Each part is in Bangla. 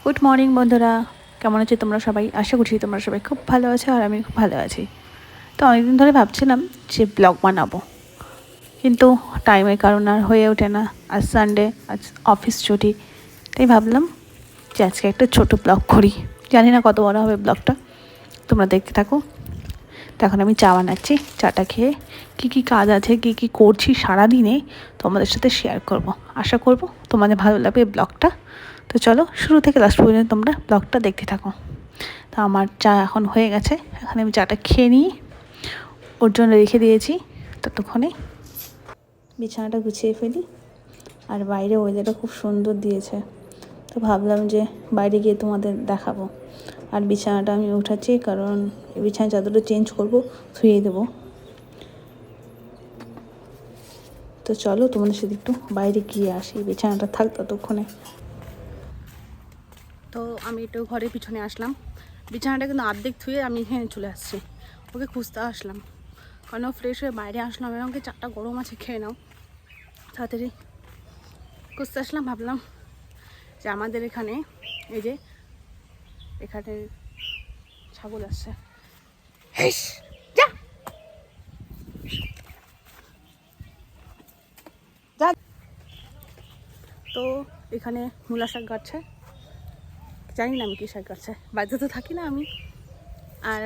গুড মর্নিং বন্ধুরা, কেমন আছো তোমরা সবাই? আশা করছি তোমরা সবাই খুব ভালো আছো আর আমি খুব ভালো আছি। তো অনেকদিন ধরে ভাবছিলাম যে ব্লগ বানাবো, কিন্তু টাইমের কারণে আর হয়ে ওঠে না। আজ সানডে, আজ অফিস ছুটি, তাই ভাবলাম যে আজকে একটা ছোট ব্লগ করি। জানি না কত বড় হবে ব্লগটা, তোমরা দেখতে থাকো। তো এখন আমি চা বানাচ্ছি, চাটা খেয়ে কী কী কাজ আছে, কী কী করছি সারাদিনে তোমাদের সাথে শেয়ার করব। আশা করব তোমাদের ভালো লাগবে ব্লগটা। তো চলো শুরু থেকে লাস্ট পর্যন্ত তোমরা ব্লগটা দেখতে থাকো। তো আমার চা এখন হয়ে গেছে, এখন আমি চাটা খেয়ে নিই, ওর জন্য রেখে দিয়েছি। ততক্ষণে বিছানাটা গুছিয়ে ফেলি। আর বাইরে ওয়েদারটা খুব সুন্দর দিয়েছে, তো ভাবলাম যে বাইরে গিয়ে তোমাদের দেখাবো। আর বিছানাটা আমি উঠাচ্ছি, কারণ বিছানা চাদরটা চেঞ্জ করবো, ধুয়ে দেবো। তো চলো তোমাদের সাথে একটু বাইরে গিয়ে আসি, বিছানাটা থাক ততক্ষণে। তো আমি একটু ঘরের পিছনে আসলাম, বিছানাটা কিন্তু অর্ধেক ধুয়ে আমি এখানে চলে আসছি। ওকে খুঁজতে আসলাম, কারণ ফ্রেশ হয়ে বাইরে আসলাম। আমাকে চারটা গরম আছে, খেয়ে নাও। তাড়াতাড়ি খুঁজতে আসলাম, ভাবলাম যে আমাদের এখানে এই যে এখানে ছাগল আসছে। তো এখানে মূলা শাক গাছে, জানি না আমি কী শাক গাছে, বাড়িতে তো থাকি না আমি। আর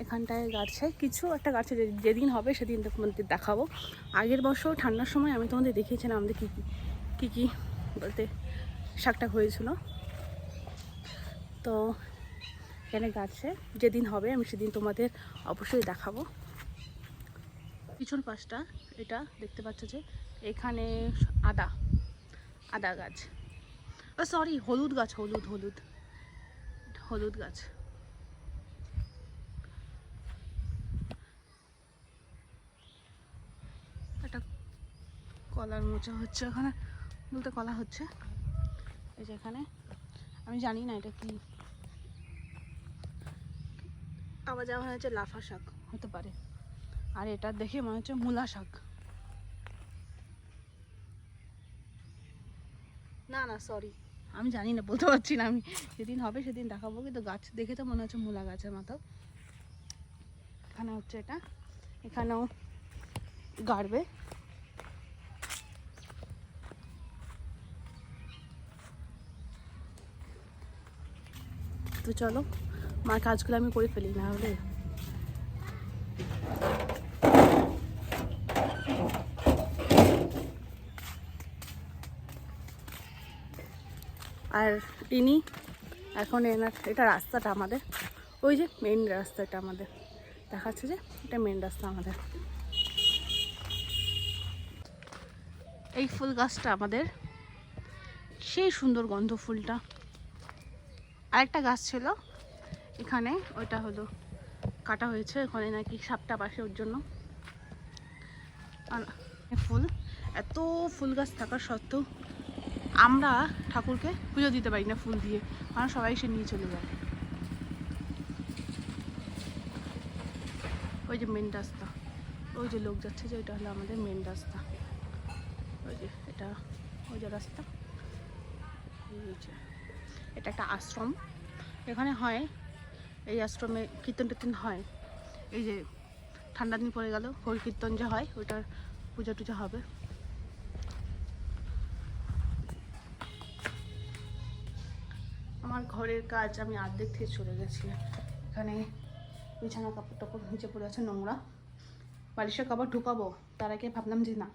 এখানটায় গাছে কিছু একটা গাছে, যেদিন হবে সেদিন তোমাদের দেখাবো। আগের বছর ঠান্ডার সময় আমি তোমাদের দেখিয়েছিলাম আমাদের কী কী কী বলতে শাকটা হয়েছিল। তো এখানে গাছে যেদিন হবে আমি সেদিন তোমাদের অবশ্যই দেখাবো। পিছন পাশটা এটা দেখতে পাচ্ছ যে এখানে আদা আদা গাছ, ও সরি হলুদ গাছ, হলুদ হলুদ হলুদ গাছ। একটা কলার মোচা হচ্ছে ওখানে, বলতে কলা হচ্ছে এই যে এখানে। আমি জানি না এটা কি, আবার যা মনে হচ্ছে লাফা শাক হতে পারে, আর এটা দেখে মনে হচ্ছে মূলা শাক। না না সরি, আমি জানি না, বলতে পারছি না। আমি যেদিন হবে সেদিন দেখাবো, কিন্তু গাছ দেখে তো মনে হচ্ছে মূলা গাছের মতো। এখানে হচ্ছে এটা, এখানেও গাড়বে। তো চলো মার কাজগুলো আমি করে ফেলি, না হলে আর ইনি এখন এনার, এটা রাস্তাটা আমাদের, ওই যে মেন রাস্তাটা আমাদের দেখাচ্ছে, যে এটা মেন রাস্তা আমাদের। এই ফুল গাছটা আমাদের, সেই সুন্দর গন্ধ ফুলটা। আরেকটা গাছ ছিল এখানে, ওইটা হলো কাটা হয়েছে, ওখানে নাকি সাপটা পাশে, ওর জন্য। আর ফুল, এত ফুল গাছ থাকা সত্ত্বেও আমরা ঠাকুরকে পুজো দিতে পারি না ফুল দিয়ে, কারণ সবাই সে নিয়ে চলে যায়। ওই যে মেন রাস্তা, ওই যে লোক যাচ্ছে, যে ওইটা হলো আমাদের মেন রাস্তা। ওই যে এটা, ওই যে রাস্তা, এটা একটা আশ্রম, এখানে হয়, এই আশ্রমে কীর্তন টীর্তন হয়। এই যে ঠান্ডা দিন পড়ে গেল, হরি কীর্তন যে হয় ওইটার পূজা টুজা হবে। আমার ঘরের কাজ আমি অর্ধেক থেকে চলে গেছি। এখানে বিছানা কাপড় টাপড় নিচে পড়ে আছে, নোংরা, বালিশের কাপড় ঢুকাবো, তার আগে ভাবলাম যে না,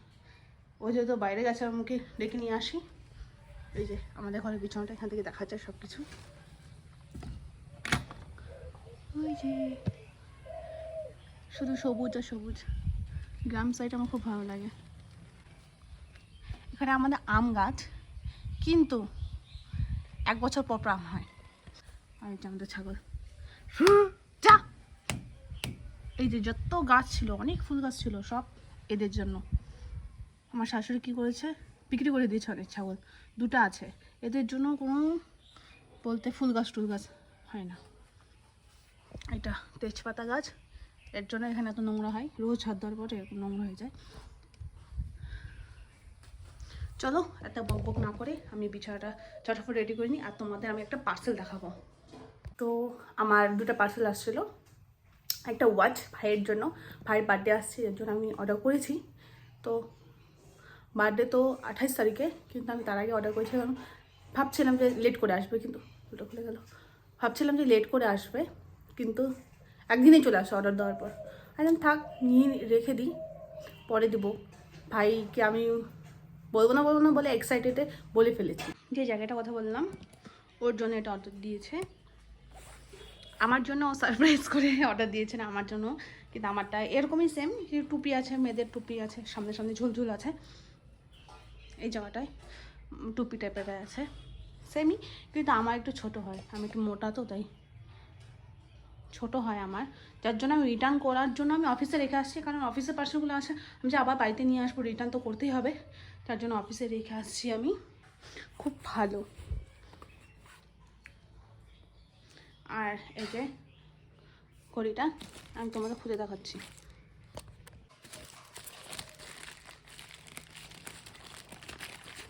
ওই যেহেতু বাইরে গেছে আমাকে ডেকে নিয়ে আসি। এই যে আমাদের ঘরের বিছানাটা, এখান থেকে দেখা যায় সব কিছু। ওই যে শুধু সবুজ আর সবুজ, গ্রাম সাইড আমার খুব ভালো লাগে। এখানে আমাদের আম গাছ, কিন্তু 1 বছর পর আম হয়। আর এই যে আমাদের ছাগল, যা। এই যে যত গাছ ছিল, অনেক ফুল গাছ ছিল, সব এদের জন্য। আমার শাশুড়ি কী করেছে, বিক্রি করে দিয়েছে অনেক ছাগল, 2টা আছে। এদের জন্য কোনো বলতে ফুল গাছ টুল গাছ হয় না। এটা তেজপাতা গাছ, এর জন্য এখানে এত নোংরা হয়, রোজ হাত দেওয়ার পরে এরকম নোংরা হয়ে যায়। চলো একটা বকবক না করে আমি বিছানাটা চটাফট রেডি করে নিই, আর তোমাদের আমি একটা পার্সেল দেখাবো। তো আমার দুটো পার্সেল আসছিলো, একটা ওয়াচ ভাইয়ের জন্য, ভাইয়ের বার্থডে আসছে এর জন্য আমি অর্ডার করেছি। তো বার্থডে তো 28 তারিখে, কিন্তু আমি তার আগে অর্ডার করেছি, কারণ ভাবছিলাম যে লেট করে আসবে, কিন্তু দুটো খুলে গেল, ভাবছিলাম যে লেট করে আসবে, কিন্তু একদিনেই চলে আসে অর্ডার দেওয়ার পর। একদম থাক, নিয়ে রেখে দিই, পরে দেবো। ভাইকে আমি বলবো না বলে এক্সাইটেডে বলে ফেলেছি। যে জায়গাটা কথা বললাম ওর জন্য এটা অর্ডার দিয়েছে, আমার জন্য সারপ্রাইজ করে অর্ডার দিয়েছে না আমার জন্য, কিন্তু আমারটা এরকমই সেম, টুপি আছে, মেয়েদের টুপি আছে, সামনে সামনে ঝুলঝুল আছে, এই জায়গাটায় টুপি টাইপের আছে সেমই, কিন্তু আমার একটু ছোট হয়, আমি একটু মোটা তো, তাই ছোট হয় আমার, যার জন্য আমি রিটার্ন করার জন্য আমি অফিসে রেখে আসছি, কারণ অফিসের পার্সেলগুলো আসে আমি যে আবার বাড়িতে নিয়ে আসবো, রিটার্ন তো করতেই হবে, তার জন্য অফিসে রেখে আসছি আমি। খুব ভালো। আর এই যে ঘড়িটা আমি তোমাদের খুলে দেখাচ্ছি,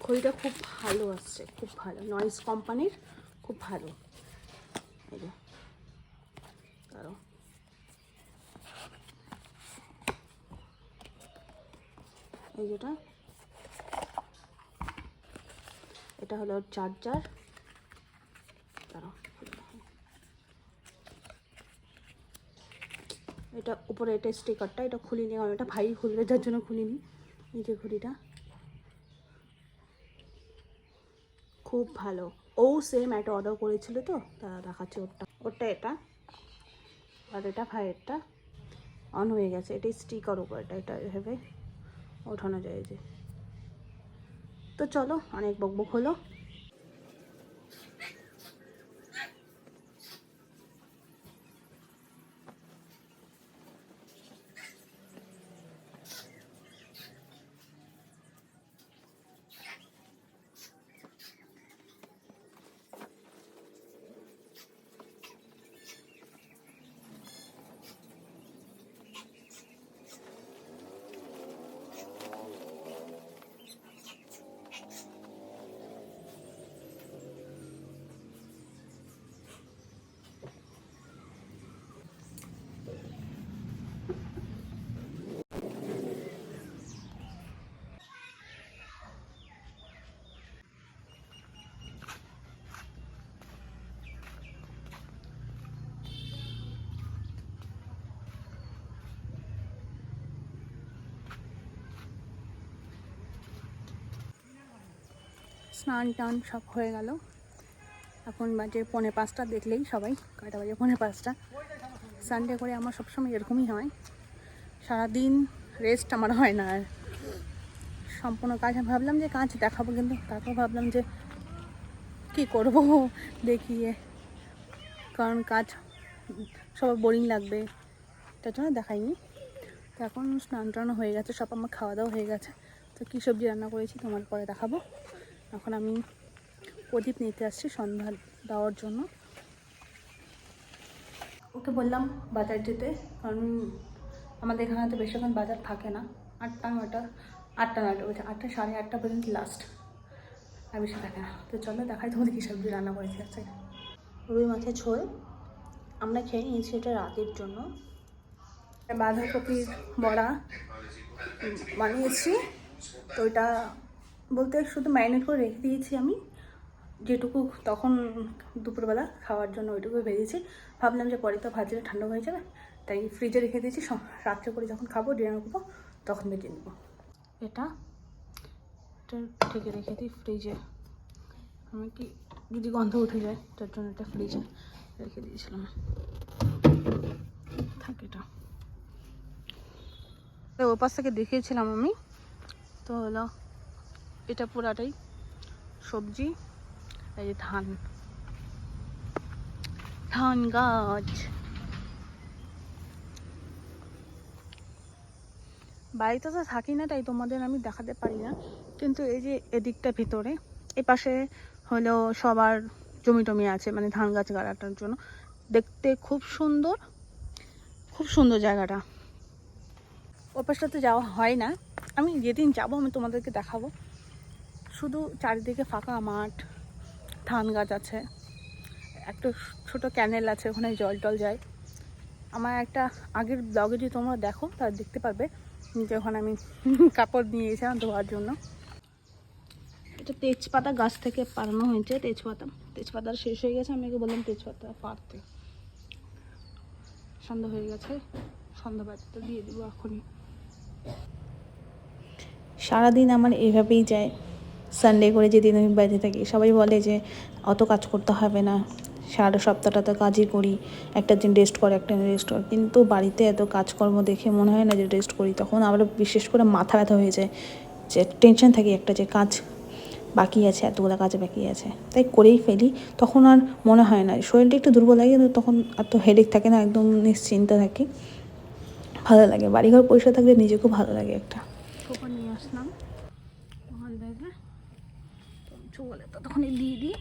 ঘড়িটা খুব ভালো আসছে, খুব ভালো, নয়েস কোম্পানির, খুব ভালো। এই যে দাঁড়াও, এই যেটা, এটা হলো চার্জার, দাঁড়াও, এটা উপরে এটা স্টিকারটা, এটা খুলিনি, কারণ এটা ভাই খুলবে, যার জন্য খুলিনি। এই যে ঘড়িটা খুব ভালো, ও সেম একটা অর্ডার করেছিল তো, তারা দেখাচ্ছে ওরটা এটা, আর এটা ভাইয়েরটা অন হয়ে গেছে, এটাই স্টিকার উপর, এটা এভাবে ওঠানো যায় যে। তো চলো, অনেক বকবক হলো। স্নান টান সব হয়ে গেল, এখন বাজে 4:45, দেখলেই সবাই কয়টা বাজে, 4:45। সানডে করে আমার সবসময় এরকমই হয়, সারাদিন রেস্ট আমার হয় না, আর সম্পূর্ণ কাজ, আমি ভাবলাম যে কাজ দেখাবো, কিন্তু তারপর ভাবলাম যে কী করবো দেখিয়ে, কারণ কাজ সবার বোরিং লাগবে, তার জন্য দেখাইনি। তো এখন স্নান টান হয়ে গেছে সব, আমার খাওয়া দাওয়া হয়ে গেছে, তো কী সবজি রান্না করেছি তোমার পরে দেখাবো। এখন আমি প্রদীপ নিতে আসছি সন্ধ্যা দেওয়ার জন্য, ওকে বললাম বাজার যেতে, কারণ আমাদের এখানে তো বেশিক্ষণ বাজার থাকে না, 8টা 9টা বলছে, 8টা 8:30 পর্যন্ত লাস্ট, আর বেশি থাকে না। তো চলো দেখাই তোমাদের কী সবজি রান্না করেছি। আছে রুই মাছের ঝোল, আমরা খেয়ে নিয়েছি এটা রাতের জন্য, বাঁধাকপির বড়া বানিয়েছি, তো ওইটা বলতে শুধু ম্যারিনেট করে রেখে দিয়েছি আমি, যেটুকু তখন দুপুরবেলা খাওয়ার জন্য ওইটুকু ভেজেছি, ভাবলাম যে পরে তো ভাজলে ঠান্ডা হয়ে যাবে, তাই ফ্রিজে রেখে দিয়েছি, রাত্রে করে যখন খাবো ডিনার করবো তখন ভেজে নেবো। এটা ঢেকে রেখে দিই ফ্রিজে, আমি কি যদি গন্ধ উঠে যায় তার জন্য এটা ফ্রিজে রেখে দিয়েছিলাম, থাক এটা। ওপাশ থেকে দেখিয়েছিলাম আমি, তো হলো এটা পুরাটাই সবজি, এই যে ধান গাছ, বাড়িতে তো থাকি না তাই তোমাদের আমি দেখাতে পারি না, কিন্তু এই যে এদিকটা ভিতরে এ পাশে হলো সবার জমি টমি আছে, মানে ধান গাছ গাড়াটার জন্য, দেখতে খুব সুন্দর, খুব সুন্দর জায়গাটা। ও পাশটাতে যাওয়া হয় না, আমি যেদিন যাবো আমি তোমাদেরকে দেখাবো, শুধু চারিদিকে ফাঁকা মাঠ, ধান গাছ আছে, একটা ছোটো ক্যানেল আছে, ওখানে জল টল যায়। আমার একটা আগের ব্লগে যদি তোমরা দেখো তাহলে দেখতে পারবে যে ওখানে আমি কাপড় নিয়ে এসেছিলাম ধোয়ার জন্য। এটা তেজপাতা গাছ থেকে পাড়ানো হয়েছে, তেজপাতা শেষ হয়ে গেছে, আমি ওকে বললাম তেজপাতা পাড়তে। সন্ধ্যা হয়ে গেছে, সন্ধ্যাবাতিটা দিয়ে দেবো এখনই। সারাদিন আমার এভাবেই যায়, সানডে করে যেদিন আমি বাড়িতে থাকি। সবাই বলে যে অত কাজ করতে হবে না, সারা সপ্তাহটা তো কাজই করি, একটা দিন রেস্ট কর, একটা দিন রেস্ট কর। কিন্তু বাড়িতে এত কাজকর্ম দেখে মনে হয় না যে রেস্ট করি। তখন আবার বিশেষ করে মাথা ব্যথা হয়ে যায়, যে টেনশন থাকে একটা, যে কাজ বাকি আছে, এতগুলো কাজ বাকি আছে, তাই করেই ফেলি। তখন আর মনে হয় না, শরীরটা একটু দুর্বল লাগে কিন্তু তখন এত হেডেক থাকে না, একদম নিশ্চিন্তা থাকি, ভালো লাগে। বাড়িঘর পরিষ্কার থাকলে নিজেকেও ভালো লাগে। একটা সোফা নিয়ে আসলাম ওখান থেকে, চলে ততক্ষণে দিয়ে দিই।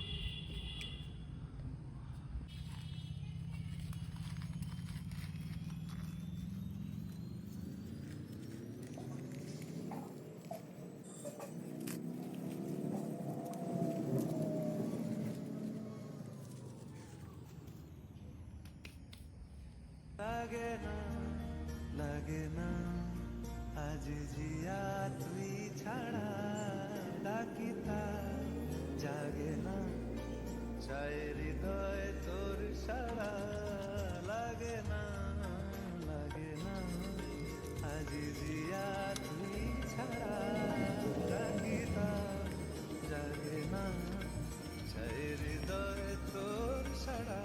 লাগে না লাগে না আজ জিয়া তুই ছাড়া, ডাকিতা জাগে না চায় হৃদয় তোর সারা। লাগে না আজ জিয়া তুই ছাড়া, ডাকিতা জাগে না চায় হৃদয় তোর সারা।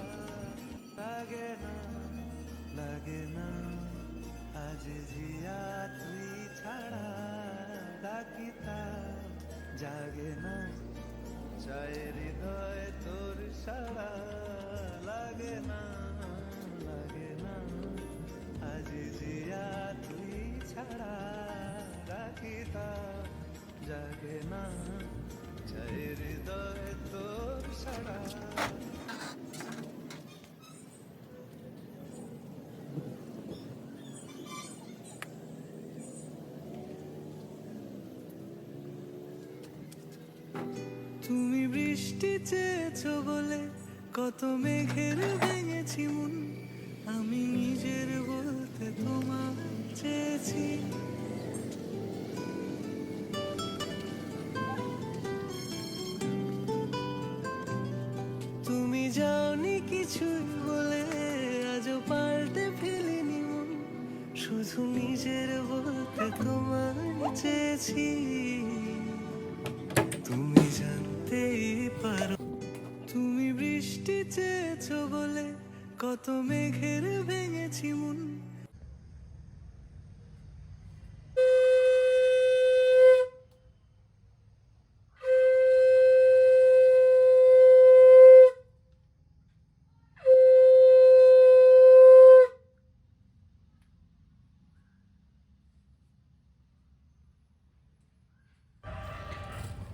লাগে না আজ জিয়া তুই ছাড়া, ডাকিতা জাগে না চায় হৃদয় তোর সারা। লাগে না আজ জিয়া তুই ছাড়া, ডাকিতা জাগে না চায় হৃদয় তোর সারা। তুমি বৃষ্টি চেয়েছো বলে কত মেঘের ভেঙেছি মন, আমি নিজের বলতে তোমার চেয়েছি। তুমি যাওনি কিছুই বলে আজও পাল্টে ফেলিনি মন, শুধু নিজের বলতে তোমার চেয়েছি। তুমি জানতেই পারো তুমি বৃষ্টি চেয়েছো বলে কত মেঘের ভেঙেছি মন।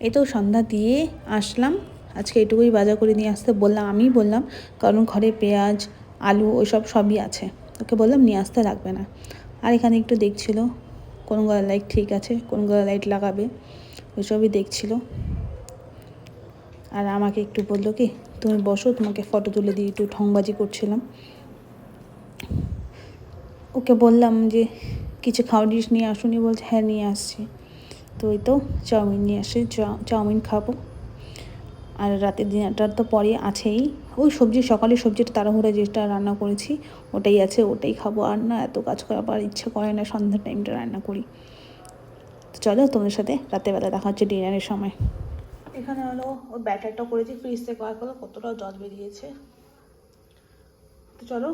এই তো সন্ধ্যা দিয়ে আসলাম। আজকে এটুকুই বাজার করে নিয়ে আসতে বললাম, আমি বললাম, কারণ ঘরে পেঁয়াজ আলু ওইসব সবই আছে, ওকে বললাম নিয়ে আসতে লাগবে না। আর এখানে একটু দেখছিল কোন গলার লাইট ঠিক আছে, কোন গলার লাইট লাগাবে, ওইসবই দেখছিল। আর আমাকে একটু বললো কি তুমি বসো, তোমাকে ফটো তুলে দিয়ে, একটু ঢংবাজি করছিলাম। ওকে বললাম যে কিছু খাওয়ার জিনিস নিয়ে আসুনি, বলছে হ্যাঁ নিয়ে আসছি। তো ওই তো চাউমিন নিয়ে আসে, চাউমিন খাবো। আর রাতের ডিনারটা তো পরে আছেই, ওই সকালে সবজিটা তাড়াহুড়া যেটা রান্না করেছি ওটাই আছে, ওটাই খাবো। আর না এত কাজ করার ইচ্ছা করে না, সন্ধ্যার টাইমটা রান্না করি। তো চলো তোমাদের সাথে রাতেরবেলা দেখা হচ্ছে ডিনারের সময়। এখানে হলো ওই ব্যাটারটা করেছি ফ্রিজ থেকে, করার ফলে কতটা জল বেরিয়েছে। তো চলো,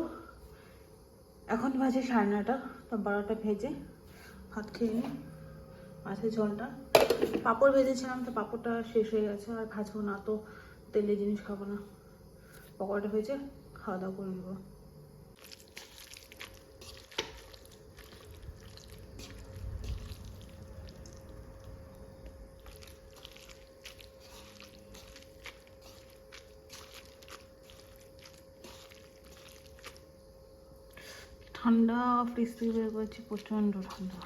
এখন বাজে 9:30, তো 12টা ভেজে ভাত খেয়ে নিই। মাছের ঝোলটা, পাঁপড় ভেজেছিলাম তো পাঁপড়টা শেষ হয়ে গেছে, আর ভাজবো না, তো তেলের জিনিস খাবো না। পকোড়াটা ভেজে খাওয়া দাওয়া করে নেবো। ঠান্ডা, ফ্রিজ থেকে বের করেছি, প্রচণ্ড ঠান্ডা।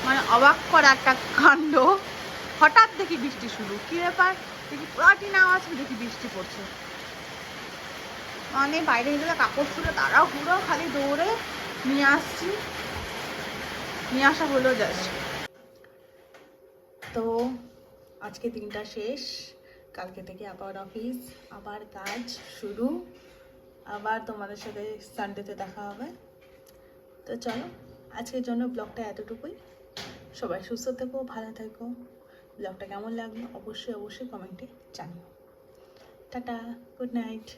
মানে অবাক করা একটা কাণ্ড। হঠাৎ দেখি বৃষ্টি শুরু, কি ব্যাপার দেখি পুরাটি না আছে, দেখি বৃষ্টি পড়ছে। মানে বাইরে গেলে কাপড় ছিল, তারাও পুরো খালি দৌড়ে নিয়ে আসছি, নিয়ে আসা হলো জাস্ট। তো আজকে দিনটা শেষ, কালকে থেকে আবার অফিস, আবার কাজ শুরু, আবার তোমাদের সাথে সানডেতে দেখা হবে। তো চলো, আজকের জন্য ব্লগটা এতটুকুই। সবাই সুস্থ থেকো, ভালো থেকো। ব্লগটা কেমন লাগলো অবশ্যই অবশ্যই কমেন্টে জানিও। Tata, good night.